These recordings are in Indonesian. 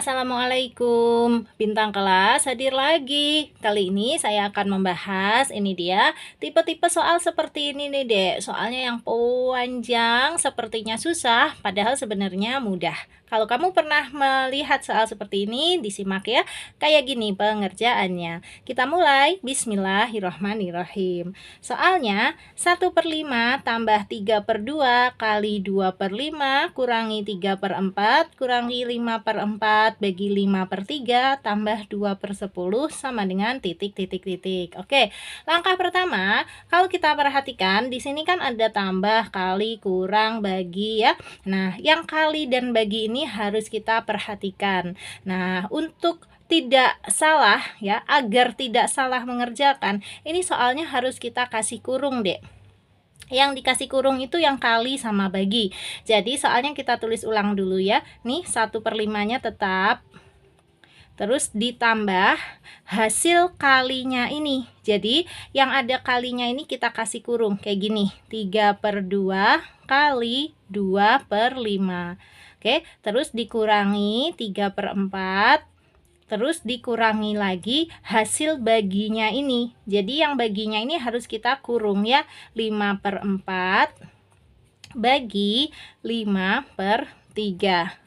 Assalamualaikum, bintang kelas hadir lagi. Kali ini saya akan membahas ini dia tipe-tipe soal seperti ini nih dek. Soalnya yang panjang sepertinya susah, padahal sebenarnya mudah. Kalau kamu pernah melihat soal seperti ini, disimak ya. Kayak gini pengerjaannya. Kita mulai, bismillahirrohmanirrohim. Soalnya 1/5 tambah 3/2 kali 2/5 kurangi 3/4 kurangi 5/4 bagi 5/3 tambah 2/10 sama dengan titik. Oke, langkah pertama, kalau kita perhatikan di sini kan ada tambah, kali, kurang, bagi ya. Nah, yang kali dan bagi ini harus kita perhatikan. Nah, untuk tidak salah ya, agar tidak salah mengerjakan, ini soalnya harus kita kasih kurung dek. Yang dikasih kurung itu yang kali sama bagi. Jadi soalnya kita tulis ulang dulu ya. Nih 1/5-nya tetap, terus ditambah hasil kalinya ini. Jadi yang ada kalinya ini kita kasih kurung kayak gini, 3/2 kali 2/5. Oke, terus dikurangi 3/4, terus dikurangi lagi hasil baginya ini. Jadi yang baginya ini harus kita kurung ya, 5/4 bagi 5/3.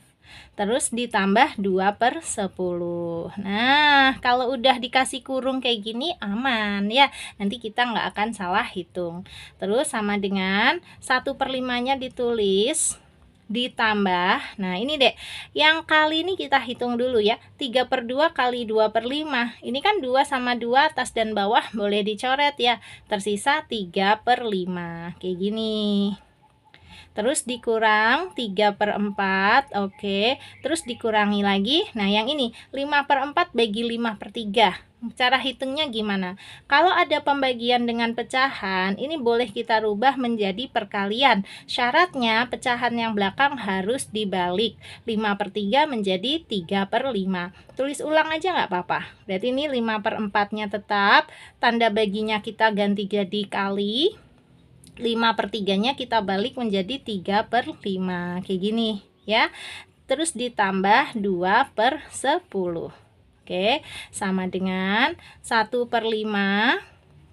Terus ditambah 2/10. Nah, kalau udah dikasih kurung kayak gini aman ya. Nanti kita nggak akan salah hitung. Terus sama dengan 1/5-nya ditulis, ditambah, nah ini dek, yang kali ini kita hitung dulu ya, 3/2 kali 2/5, ini kan 2 sama 2 atas dan bawah boleh dicoret ya, tersisa 3/5, kayak gini. Terus dikurang 3/4, oke, terus dikurangi lagi, nah yang ini 5/4 bagi 5/3. Cara hitungnya gimana? Kalau ada pembagian dengan pecahan, ini boleh kita rubah menjadi perkalian. Syaratnya pecahan yang belakang harus dibalik. 5/3 menjadi 3/5. Tulis ulang aja nggak apa-apa. Berarti ini 5/4-nya tetap, tanda baginya kita ganti jadi kali. 5/3-nya kita balik menjadi 3/5. Kayak gini ya. Terus ditambah 2/10. Oke, sama dengan 1/5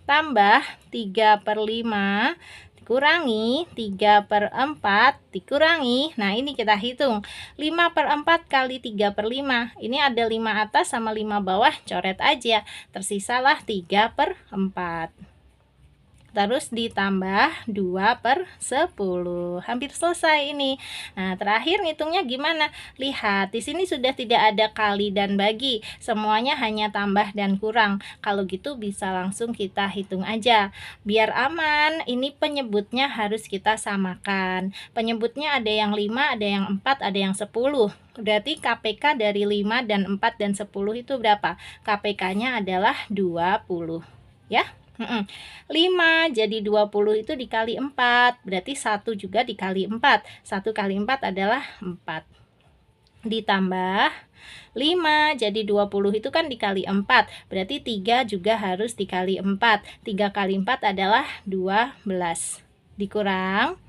tambah 3/5 dikurangi 3/4 dikurangi, nah ini kita hitung 5/4 kali 3/5, ini ada 5 atas sama 5 bawah, coret aja, tersisalah 3/4. Terus ditambah 2/10. Hampir selesai ini. Nah, terakhir ngitungnya gimana? Lihat, di sini sudah tidak ada kali dan bagi. Semuanya hanya tambah dan kurang. Kalau gitu bisa langsung kita hitung aja. Biar aman, ini penyebutnya harus kita samakan. Penyebutnya ada yang 5, ada yang 4, ada yang 10. Berarti KPK dari 5 dan 4 dan 10 itu berapa? KPK-nya adalah 20. Ya. 5 jadi 20 itu dikali 4, berarti 1 juga dikali 4. 1 kali 4 adalah 4. Ditambah 5 jadi 20 itu kan dikali 4, berarti 3 juga harus dikali 4. 3 kali 4 adalah 12. Dikurang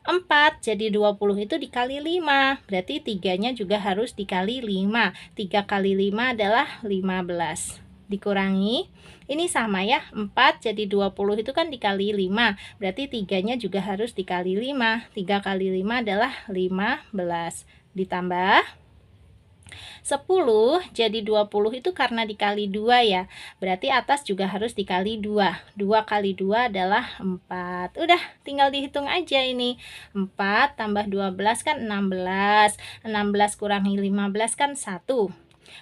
4 jadi 20 itu dikali 5, berarti 3-nya juga harus dikali 5. 3 kali 5 adalah 15. Dikurangi, ini sama ya, 4 jadi 20 itu kan dikali 5, berarti 3-nya juga harus dikali 5. 3 kali 5 adalah 15. Ditambah 10 jadi 20 itu karena dikali 2 ya, berarti atas juga harus dikali 2. 2 kali 2 adalah 4. Udah, tinggal dihitung aja ini. 4 tambah 12 kan 16. 16 kurangi 15 kan 1.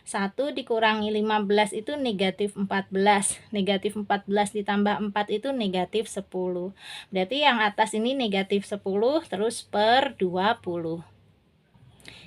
1 dikurangi 15 itu negatif 14. Negatif 14 ditambah 4 itu negatif 10. Berarti yang atas ini negatif 10 terus per 20.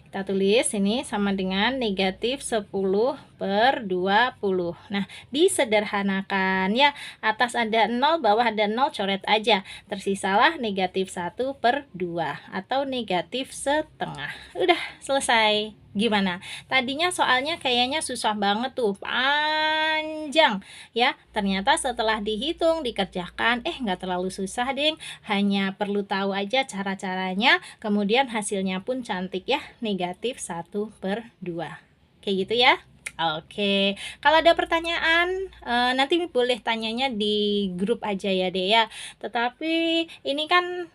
Kita tulis ini sama dengan negatif 10 per 20. Nah, disederhanakan ya. Atas ada 0, bawah ada 0, coret aja. Tersisalah negatif 1 per 2 atau negatif setengah. Udah selesai. Gimana? Tadinya soalnya kayaknya susah banget tuh, panjang ya. Ternyata setelah dihitung, dikerjakan, nggak terlalu susah deh. Hanya perlu tahu aja cara-caranya, kemudian hasilnya pun cantik ya, negatif 1/2. kayak gitu ya. Oke, kalau ada pertanyaan nanti boleh tanyanya di grup aja ya Dek ya. Tetapi ini kan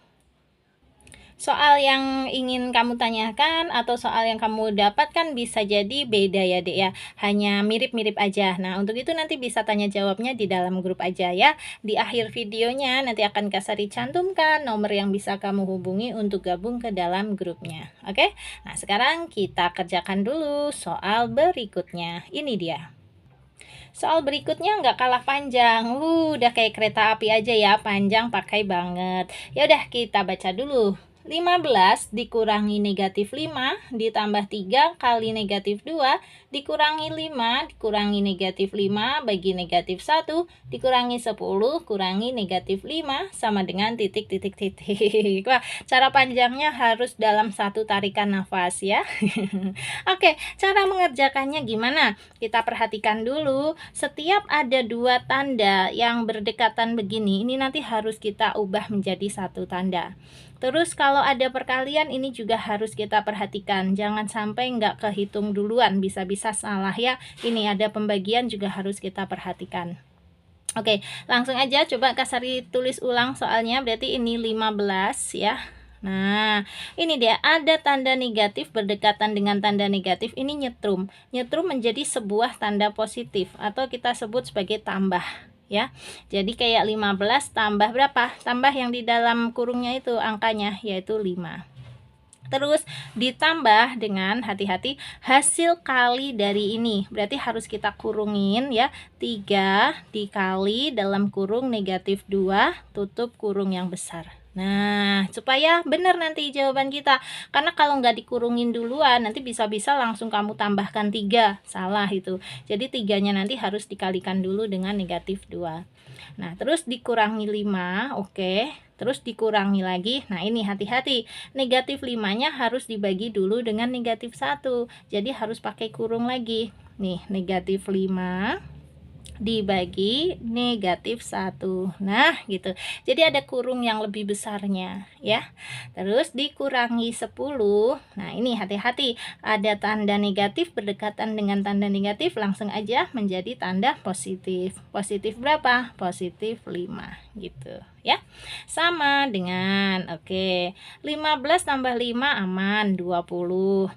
soal yang ingin kamu tanyakan atau soal yang kamu dapatkan bisa jadi beda ya Dek ya, hanya mirip-mirip aja. Nah untuk itu nanti bisa tanya jawabnya di dalam grup aja ya. Di akhir videonya nanti akan Kak Sari cantumkan nomor yang bisa kamu hubungi untuk gabung ke dalam grupnya. Oke, nah sekarang kita kerjakan dulu soal berikutnya. Ini dia. Soal berikutnya nggak kalah panjang, udah kayak kereta api aja ya, panjang pakai banget. Ya udah kita baca dulu. 15 dikurangi negatif 5 ditambah 3 kali negatif 2 dikurangi 5 dikurangi negatif 5 bagi negatif 1 dikurangi 10 kurangi negatif 5 sama dengan titik. Wah, cara panjangnya harus dalam satu tarikan nafas ya. Oke, cara mengerjakannya gimana? Kita perhatikan dulu, setiap ada dua tanda yang berdekatan begini, ini nanti harus kita ubah menjadi satu tanda. Terus kalau ada perkalian ini juga harus kita perhatikan, jangan sampai nggak kehitung duluan, bisa-bisa salah ya. Ini ada pembagian juga harus kita perhatikan. Oke, langsung aja coba Kak Sari tulis ulang soalnya, berarti ini 15 ya. Nah, ini dia ada tanda negatif berdekatan dengan tanda negatif, ini nyetrum. Nyetrum menjadi sebuah tanda positif atau kita sebut sebagai tambah ya. Jadi kayak 15 tambah berapa? Tambah yang di dalam kurungnya itu angkanya yaitu 5. Terus ditambah dengan hati-hati hasil kali dari ini. Berarti harus kita kurungin ya. 3 dikali dalam kurung negatif 2 tutup kurung yang besar. Nah, supaya benar nanti jawaban kita. Karena kalau nggak dikurungin duluan, nanti bisa-bisa langsung kamu tambahkan 3. Salah itu. Jadi 3-nya nanti harus dikalikan dulu dengan negatif 2. Nah, terus dikurangi 5, oke. Terus dikurangi lagi. Nah, ini hati-hati. Negatif 5-nya harus dibagi dulu dengan negatif 1. Jadi harus pakai kurung lagi. Nih, negatif 5 dibagi negatif 1. Nah gitu, jadi ada kurung yang lebih besarnya ya. Terus dikurangi 10. Nah ini hati-hati, ada tanda negatif berdekatan dengan tanda negatif, langsung aja menjadi tanda positif. Positif berapa? Positif 5 gitu ya. Sama dengan 15 tambah 5 aman 20.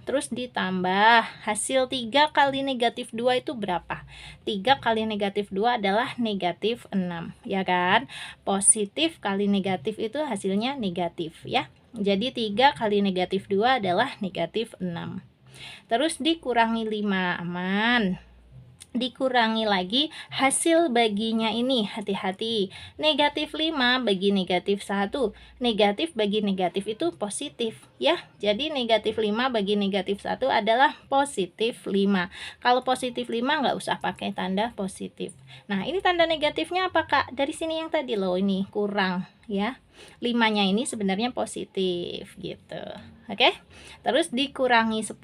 Terus ditambah hasil 3 kali negatif 2 itu berapa? 3 kali negatif 2 adalah negatif 6 ya kan. Positif kali negatif itu hasilnya negatif ya. Jadi 3 kali negatif 2 adalah negatif 6. Terus dikurangi 5 aman. Dikurangi lagi hasil baginya ini, hati-hati, negatif 5 bagi negatif 1. Negatif bagi negatif itu positif ya. Jadi negatif 5 bagi negatif 1 adalah positif 5. Kalau positif 5 nggak usah pakai tanda positif. Nah ini tanda negatifnya apa Kak? Dari sini yang tadi loh, ini kurang ya. 5-nya ini sebenarnya positif gitu. Oke. Terus dikurangi 10.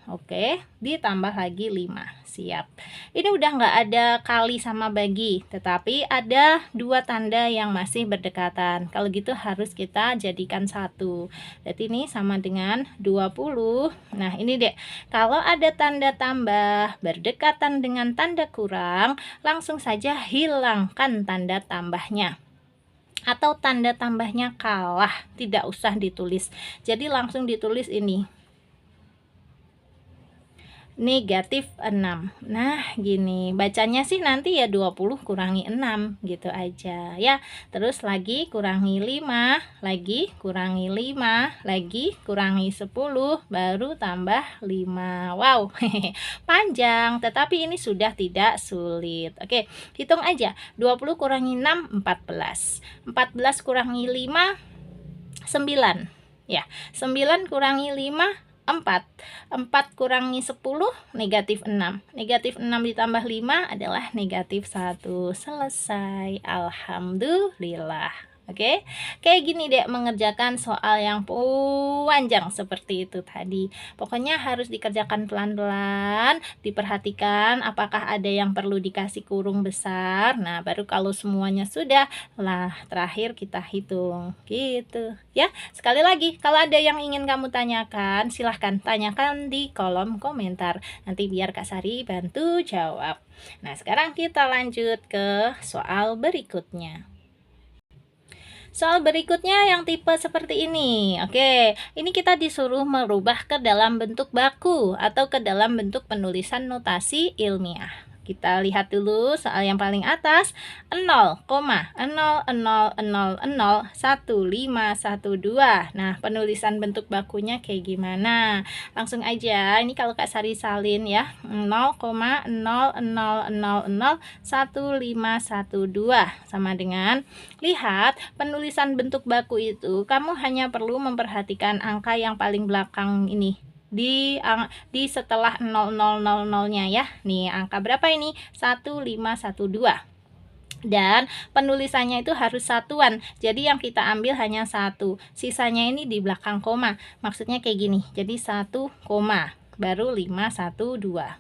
Oke, ditambah lagi 5. Siap. Ini udah nggak ada kali sama bagi, tetapi ada dua tanda yang masih berdekatan. Kalau gitu harus kita jadikan satu. Berarti ini sama dengan 20. Nah ini deh, kalau ada tanda tambah berdekatan dengan tanda kurang, langsung saja hilangkan tanda tambahnya. Atau tanda tambahnya kalah, tidak usah ditulis. Jadi langsung ditulis ini negatif 6. Nah gini, bacanya sih nanti ya 20 kurangi 6 gitu aja ya. Terus lagi kurangi 5, lagi kurangi 5, lagi kurangi 10, baru tambah 5. Wow, panjang, tetapi ini sudah tidak sulit. Oke, hitung aja. 20 kurangi 6, 14. 14 kurangi 5, 9. Ya, 9 kurangi 5, 4. 4 kurangi 10 negatif 6. Negatif 6 ditambah 5 adalah negatif 1. Selesai. Alhamdulillah. Oke, kayak gini deh mengerjakan soal yang panjang seperti itu tadi. Pokoknya harus dikerjakan pelan-pelan, diperhatikan apakah ada yang perlu dikasih kurung besar. Nah, baru kalau semuanya sudah, lah terakhir kita hitung. Gitu. Ya, sekali lagi, kalau ada yang ingin kamu tanyakan, silahkan tanyakan di kolom komentar. Nanti biar Kak Sari bantu jawab. Nah, sekarang kita lanjut ke soal berikutnya. Soal berikutnya yang tipe seperti ini. Oke, ini kita disuruh merubah ke dalam bentuk baku atau ke dalam bentuk penulisan notasi ilmiah. Kita lihat dulu soal yang paling atas, 0,00001512. Nah, penulisan bentuk bakunya kayak gimana? Langsung aja, ini kalau Kak Sari salin ya, 0,00001512 sama dengan, lihat penulisan bentuk baku itu kamu hanya perlu memperhatikan angka yang paling belakang ini di setelah 0000-nya ya. Nih, angka berapa ini? 1512. Dan penulisannya itu harus satuan. Jadi yang kita ambil hanya satu. Sisanya ini di belakang koma. Maksudnya kayak gini. Jadi 1 koma baru 512.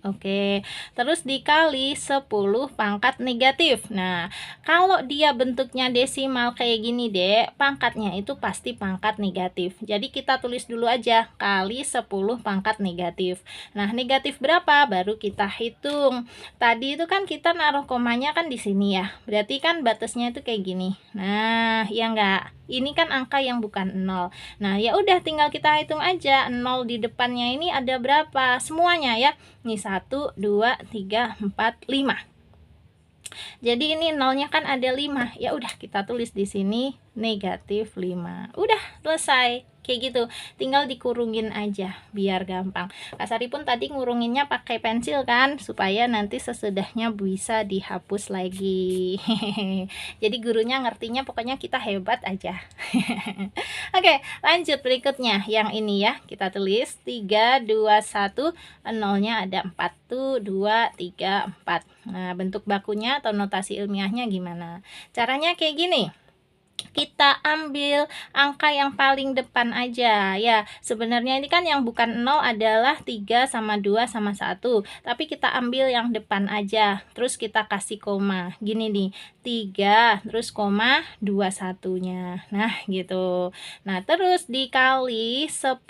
Oke, terus dikali 10 pangkat negatif. Nah, kalau dia bentuknya desimal kayak gini, Dek, pangkatnya itu pasti pangkat negatif. Jadi kita tulis dulu aja, kali 10 pangkat negatif. Nah, negatif berapa? Baru kita hitung. Tadi itu kan kita naruh komanya kan di sini ya. Berarti kan batasnya itu kayak gini. Nah, ya enggak? Ini kan angka yang bukan 0. Nah, ya udah tinggal kita hitung aja. 0 di depannya ini ada berapa? Semuanya ya. Ini 1, 2, 3, 4, 5. Jadi ini nolnya kan ada 5. Ya udah kita tulis di sini negatif 5. Udah selesai. Kayak gitu. Tinggal dikurungin aja biar gampang. Kak Sari pun tadi ngurunginnya pakai pensil kan supaya nanti sesudahnya bisa dihapus lagi. Jadi gurunya ngertinya pokoknya kita hebat aja. Oke, lanjut berikutnya. Yang ini ya, kita tulis 3, 2, 1, nolnya ada 4 tuh, 2, 3, 4. Nah, bentuk bakunya atau notasi ilmiahnya gimana? Caranya kayak gini. Kita ambil angka yang paling depan aja ya. Sebenarnya ini kan yang bukan 0 adalah 3 sama 2 sama 1. Tapi kita ambil yang depan aja. Terus kita kasih koma. Gini nih, 3 terus koma 21-nya. Nah, gitu. Nah, terus dikali 10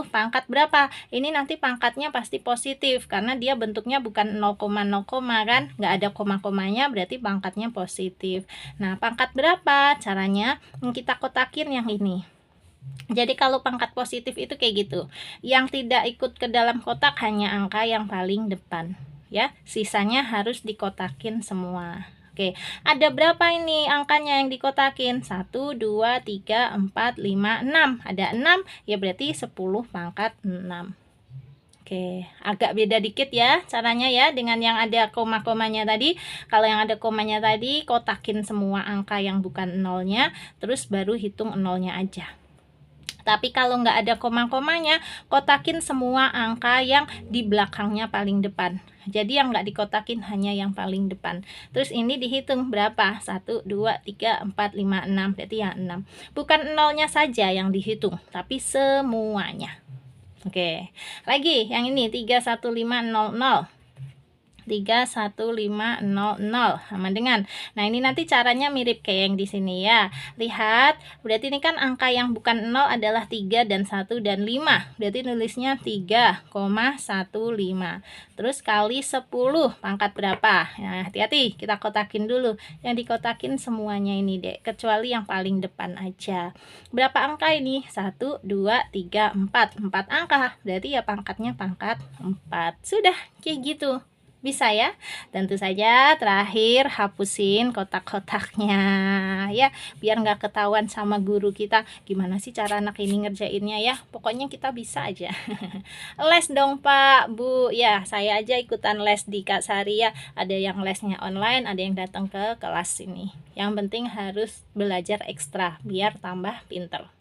pangkat berapa? Ini nanti pangkatnya pasti positif karena dia bentuknya bukan 0, 0, kan? Nggak ada koma-komanya berarti pangkatnya positif. Nah, pangkat berapa? Caranya kita kotakin yang ini. Jadi kalau pangkat positif itu kayak gitu. Yang tidak ikut ke dalam kotak hanya angka yang paling depan, ya. Sisanya harus dikotakin semua. Oke, ada berapa ini angkanya yang dikotakin? 1, 2, 3, 4, 5, 6. Ada 6, ya berarti 10 pangkat 6. Oke, agak beda dikit ya caranya ya dengan yang ada koma-komanya tadi. Kalau yang ada komanya tadi, kotakin semua angka yang bukan nolnya, terus baru hitung nolnya aja. Tapi kalau nggak ada koma-komanya, kotakin semua angka yang di belakangnya paling depan. Jadi yang nggak dikotakin hanya yang paling depan. Terus ini dihitung berapa? 1, 2, 3, 4, 5, 6. Berarti yang 6. Bukan nolnya saja yang dihitung, tapi semuanya. Oke, lagi yang ini 31500. 31500 sama dengan. Nah, ini nanti caranya mirip kayak yang di sini ya. Lihat, berarti ini kan angka yang bukan 0 adalah 3 dan 1 dan 5. Berarti nulisnya 3,15. Terus kali 10 pangkat berapa? Nah, hati-hati, kita kotakin dulu. Yang dikotakin semuanya ini, Dek, kecuali yang paling depan aja. Berapa angka ini? 1, 2, 3, 4. 4 angka. Berarti ya pangkatnya pangkat 4. Sudah, kayak gitu. Bisa ya. Tentu saja terakhir hapusin kotak-kotaknya ya, biar nggak ketahuan sama guru kita gimana sih cara anak ini ngerjainnya ya. Pokoknya kita bisa aja. Les dong Pak, Bu. Ya, saya aja ikutan les di Kak Sari ya. Ada yang lesnya online, ada yang datang ke kelas ini. Yang penting harus belajar ekstra biar tambah pinter.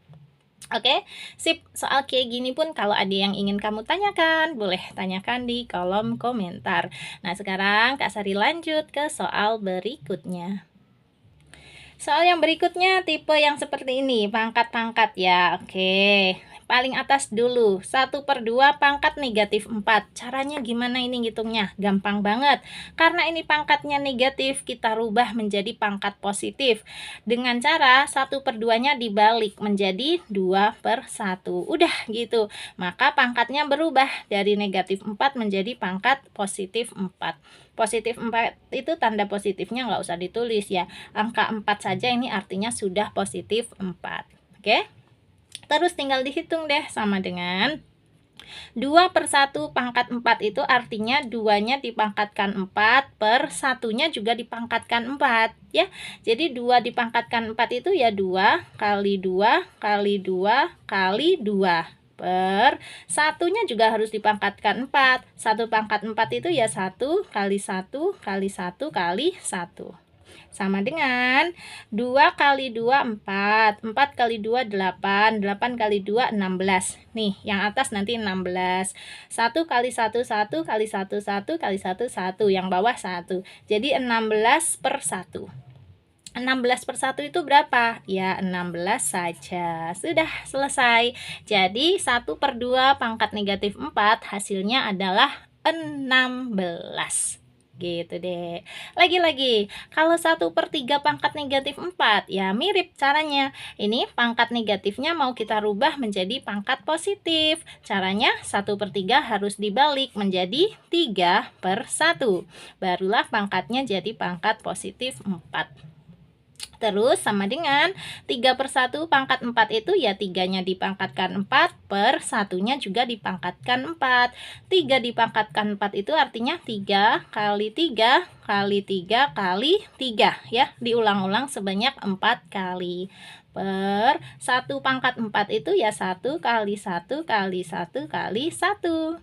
Oke, sip. Soal kayak gini pun kalau ada yang ingin kamu tanyakan, boleh tanyakan di kolom komentar. Nah, sekarang Kak Sari lanjut ke soal berikutnya. Soal yang berikutnya tipe yang seperti ini, pangkat-pangkat ya. Oke. Paling atas dulu, 1/2 pangkat negatif 4. Caranya gimana ini ngitungnya? Gampang banget. Karena ini pangkatnya negatif, kita rubah menjadi pangkat positif. Dengan cara 1/2-nya dibalik menjadi 2/1. Udah gitu. Maka pangkatnya berubah dari negatif 4 menjadi pangkat positif 4. Positif 4 itu tanda positifnya nggak usah ditulis ya. Angka 4 saja ini artinya sudah positif 4. Oke? Terus tinggal dihitung deh, sama dengan 2/1 pangkat 4 itu artinya 2-nya dipangkatkan 4 per 1-nya juga dipangkatkan 4 ya. Jadi 2 dipangkatkan 4 itu ya 2 kali 2 kali 2 kali 2 per 1-nya juga harus dipangkatkan 4. 1 pangkat 4 itu ya 1 kali 1 kali 1 kali 1. Sama dengan 2 kali 2 4, 4 kali 2 8, 8 kali 2 16. Nih, yang atas nanti 16. 1 kali 1 1 kali 1 1 kali 1 1, yang bawah 1. Jadi 16/1. 16/1 itu berapa? Ya 16 saja. Sudah selesai. Jadi 1/2 pangkat negatif 4 hasilnya adalah 16. Gitu deh. Lagi-lagi, kalau 1/3 pangkat negatif 4, ya mirip caranya. Ini pangkat negatifnya mau kita rubah menjadi pangkat positif. Caranya 1/3 harus dibalik menjadi 3/1. Barulah pangkatnya jadi pangkat positif 4. Terus sama dengan 3/1 pangkat 4 itu ya 3-nya dipangkatkan 4 per 1-nya juga dipangkatkan 4. 3 dipangkatkan 4 itu artinya 3 kali 3 kali 3 kali 3 ya. Diulang-ulang sebanyak 4 kali. Per 1 pangkat 4 itu ya 1 kali 1 kali 1 kali 1.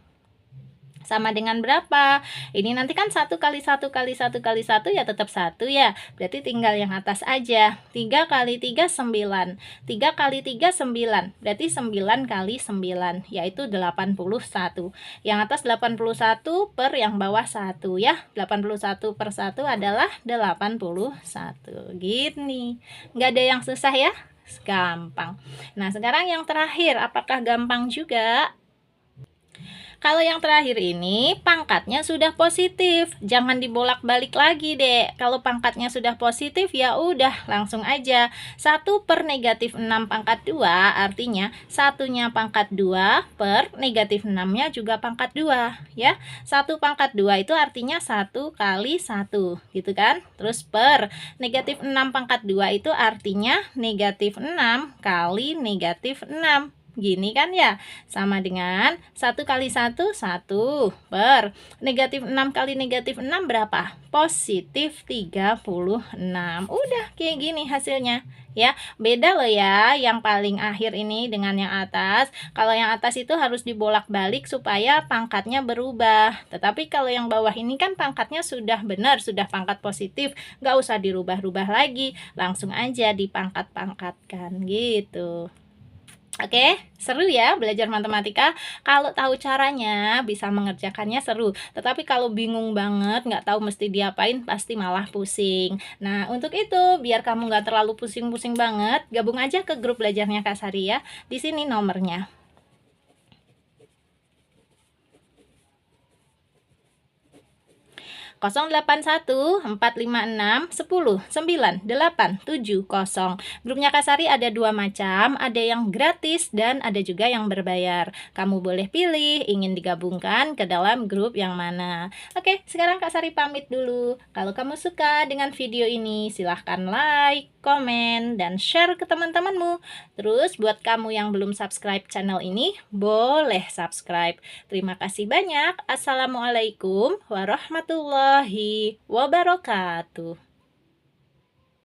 Sama dengan berapa? Ini nanti kan 1 kali 1 kali 1 kali 1 ya tetap 1 ya. Berarti tinggal yang atas aja. 3 kali 3 9. 3 kali 3 9. Berarti 9 kali 9 yaitu 81. Yang atas 81 per yang bawah 1 ya. 81 per 1 adalah 81. Gini. Nggak ada yang susah ya? Gampang. Nah, sekarang yang terakhir, apakah gampang juga? Kalau yang terakhir ini pangkatnya sudah positif, jangan dibolak-balik lagi deh. Kalau pangkatnya sudah positif ya udah langsung aja 1 per negatif 6 pangkat 2 artinya 1-nya pangkat 2 per negatif 6-nya juga pangkat 2 ya. 1 pangkat 2 itu artinya 1 kali 1 gitu kan. Terus per negatif 6 pangkat 2 itu artinya negatif 6 kali negatif 6. Gini kan ya, sama dengan 1 kali 1, 1 per negatif 6 kali negatif 6 berapa? Positif 36. Udah kayak gini hasilnya ya. Beda loh ya yang paling akhir ini dengan yang atas. Kalau yang atas itu harus dibolak-balik supaya pangkatnya berubah. Tetapi kalau yang bawah ini kan pangkatnya sudah benar, sudah pangkat positif, nggak usah dirubah-rubah lagi, langsung aja dipangkat-pangkatkan gitu. Oke, seru ya belajar matematika. Kalau tahu caranya, bisa mengerjakannya seru. Tetapi kalau bingung banget, nggak tahu mesti diapain, pasti malah pusing. Nah, untuk itu, biar kamu nggak terlalu pusing-pusing banget, gabung aja ke grup belajarnya Kak Sari ya. Di sini nomornya. 081 456 10 9 8 7 0. Grupnya Kak Sari ada 2 macam, ada yang gratis dan ada juga yang berbayar. Kamu boleh pilih ingin digabungkan ke dalam grup yang mana. Oke, sekarang Kak Sari pamit dulu. Kalau kamu suka dengan video ini, silahkan like, komen, dan share ke teman-temanmu. Terus buat kamu yang belum subscribe channel ini, boleh subscribe. Terima kasih banyak. Assalamualaikum warahmatullahi wabarakatuh.